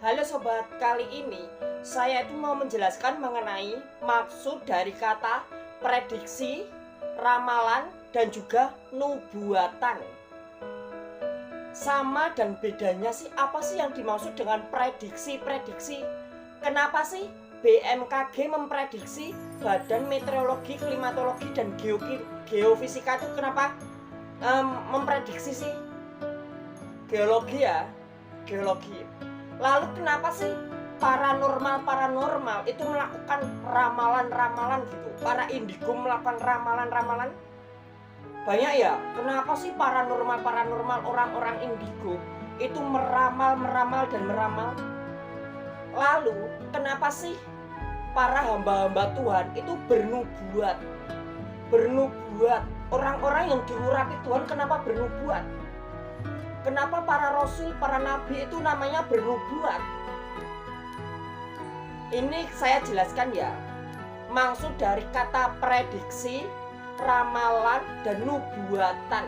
Halo sobat, kali ini saya itu mau menjelaskan mengenai maksud dari kata prediksi, ramalan, dan juga nubuatan. Sama dan bedanya sih, apa sih yang dimaksud dengan prediksi? Kenapa sih BMKG memprediksi, Badan Meteorologi, Klimatologi, dan Geofisika itu kenapa memprediksi sih? Geologi ya, geologi. Lalu kenapa sih paranormal itu melakukan ramalan-ramalan gitu? Para indigo melakukan ramalan-ramalan. Banyak ya, kenapa sih paranormal orang-orang indigo itu meramal dan meramal? Lalu kenapa sih para hamba-hamba Tuhan itu bernubuat? Orang-orang yang diurapi Tuhan kenapa bernubuat? Kenapa para rasul, para nabi itu namanya bernubuat? Ini saya jelaskan ya. Maksud dari kata prediksi, ramalan, dan nubuatan.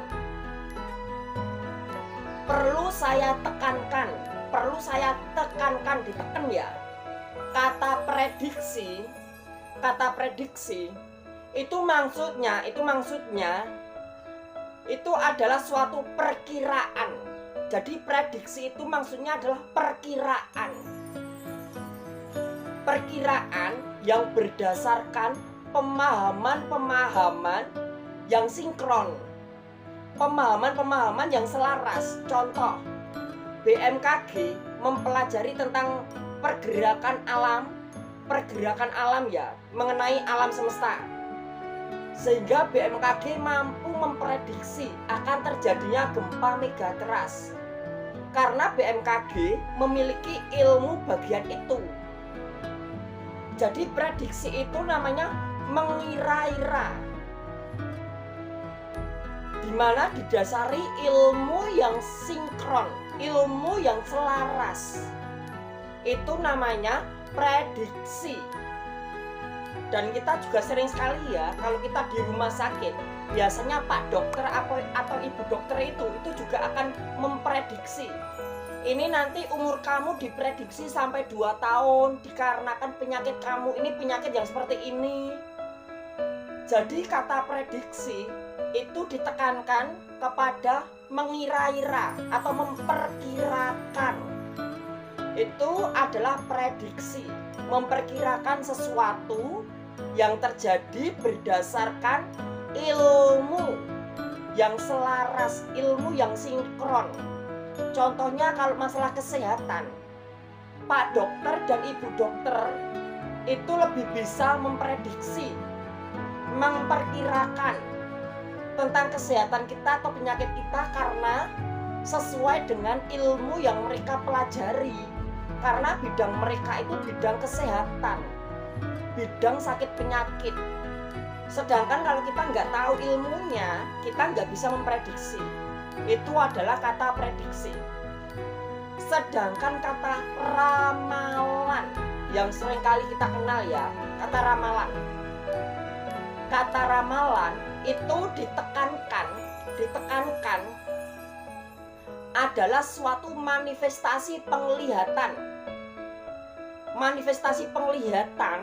Perlu saya tekankan, ditekan ya. Kata prediksi itu maksudnya itu adalah suatu perkiraan. Jadi prediksi itu maksudnya adalah perkiraan yang berdasarkan pemahaman yang sinkron, pemahaman yang selaras. Contoh, BMKG mempelajari tentang pergerakan alam ya, mengenai alam semesta, sehingga BMKG mampu memprediksi akan terjadinya gempa megatrust karena BMKG memiliki ilmu bagian itu. Jadi prediksi itu namanya mengira-ira, dimana didasari ilmu yang sinkron, ilmu yang selaras. Itu namanya prediksi. Dan kita juga sering sekali ya, kalau kita di rumah sakit, biasanya Pak Dokter atau Ibu Dokter itu juga akan memprediksi. Ini nanti umur kamu diprediksi sampai 2 tahun dikarenakan penyakit kamu, ini penyakit yang seperti ini. Jadi kata prediksi itu ditekankan kepada mengira-ira atau memperkirakan. Itu adalah prediksi, memperkirakan sesuatu yang terjadi berdasarkan ilmu yang selaras, ilmu yang sinkron. Contohnya kalau masalah kesehatan, Pak Dokter dan Ibu Dokter itu lebih bisa memprediksi, memperkirakan tentang kesehatan kita atau penyakit kita karena sesuai dengan ilmu yang mereka pelajari. Karena bidang mereka itu bidang kesehatan, bidang sakit penyakit. Sedangkan kalau kita nggak tahu ilmunya, kita nggak bisa memprediksi. Itu adalah kata prediksi. Sedangkan kata ramalan yang seringkali kita kenal ya, kata ramalan itu ditekankan adalah suatu manifestasi penglihatan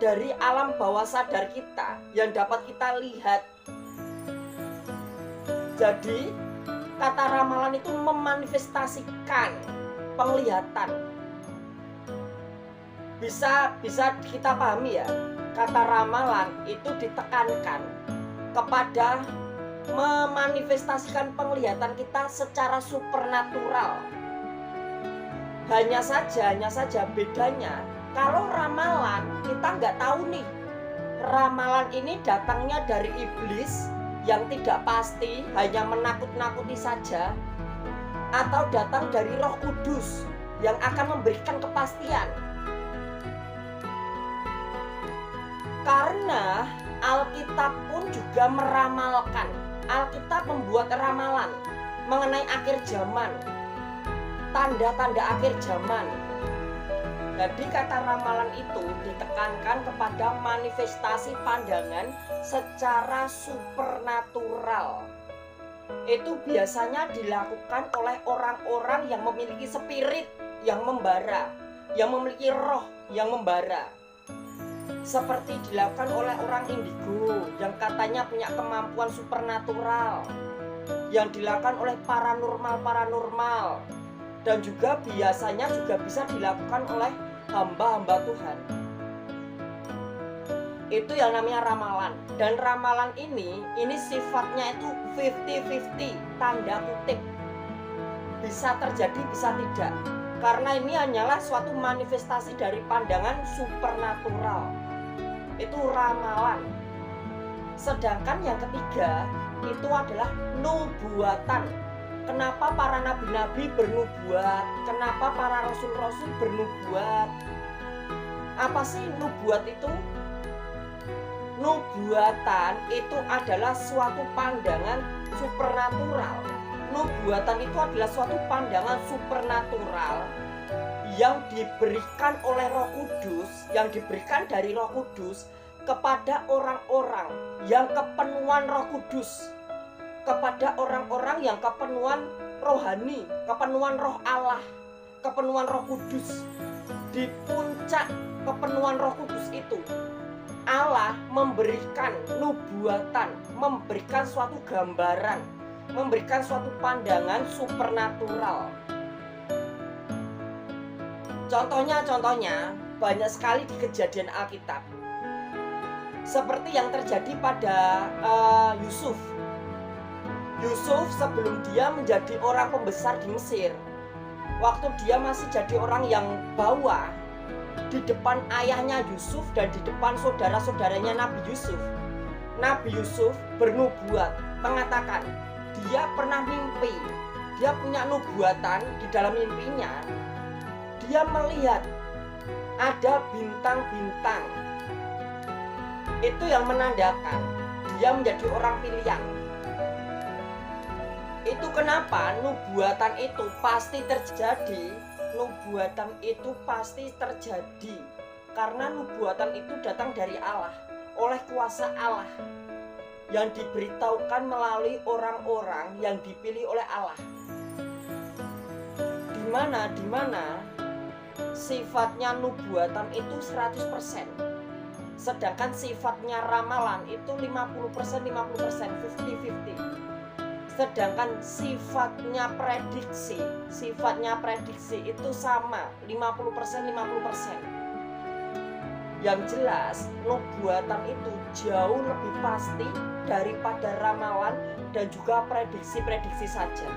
dari alam bawah sadar kita yang dapat kita lihat. Jadi kata ramalan itu memanifestasikan penglihatan. Bisa kita pahami ya, kata ramalan itu ditekankan kepada memanifestasikan penglihatan kita secara supernatural. Hanya saja bedanya, kalau ramalan kita nggak tahu nih, ramalan ini datangnya dari iblis yang tidak pasti, hanya menakut-nakuti saja, atau datang dari Roh Kudus yang akan memberikan kepastian. Karena Alkitab pun juga meramalkan, Alkitab membuat ramalan mengenai akhir zaman, tanda-tanda akhir zaman. Jadi kata ramalan itu ditekankan kepada manifestasi pandangan secara supernatural. Itu biasanya dilakukan oleh orang-orang yang memiliki spirit yang membara, yang memiliki roh yang membara. Seperti dilakukan oleh orang indigo yang katanya punya kemampuan supernatural, yang dilakukan oleh paranormal, dan juga biasanya juga bisa dilakukan oleh hamba-hamba Tuhan. Itu yang namanya ramalan. Dan ramalan ini sifatnya itu 50-50, tanda kutip. Bisa terjadi, bisa tidak. Karena ini hanyalah suatu manifestasi dari pandangan supernatural. Itu ramalan. Sedangkan yang ketiga itu adalah nubuatan. Kenapa para nabi-nabi bernubuat? Kenapa para rasul-rasul bernubuat? Apa sih nubuat itu? Nubuatan itu adalah suatu pandangan supernatural. Nubuatan itu adalah suatu pandangan supernatural yang diberikan oleh Roh Kudus, yang diberikan dari Roh Kudus kepada orang-orang yang kepenuhan Roh Kudus, kepada orang-orang yang kepenuhan rohani, kepenuhan Roh Allah, kepenuhan Roh Kudus. Di puncak kepenuhan Roh Kudus itu Allah memberikan nubuatan, memberikan suatu gambaran, memberikan suatu pandangan supernatural. Contohnya banyak sekali di kejadian Alkitab. Seperti yang terjadi pada Yusuf. Yusuf sebelum dia menjadi orang pembesar di Mesir, waktu dia masih jadi orang yang bawah, di depan ayahnya Yusuf dan di depan saudara-saudaranya Nabi Yusuf bernubuat, mengatakan dia pernah mimpi, dia punya nubuatan. Di dalam mimpinya dia melihat ada bintang-bintang. Itu yang menandakan dia menjadi orang pilihan. Itu kenapa nubuatan itu pasti terjadi. Nubuatan itu pasti terjadi karena nubuatan itu datang dari Allah, oleh kuasa Allah, yang diberitahukan melalui orang-orang yang dipilih oleh Allah. Di mana sifatnya nubuatan itu 100%, sedangkan sifatnya ramalan itu 50%, 50%, 50-50. Sedangkan sifatnya prediksi itu sama, 50%, 50%. Yang jelas nubuatan itu jauh lebih pasti daripada ramalan dan juga prediksi-prediksi saja.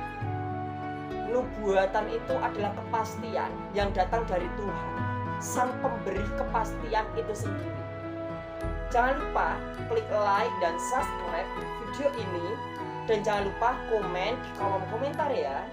Nubuatan itu adalah kepastian yang datang dari Tuhan, Sang Pemberi kepastian itu sendiri. Jangan lupa klik like dan subscribe video ini. Dan jangan lupa komen di kolom komentar ya.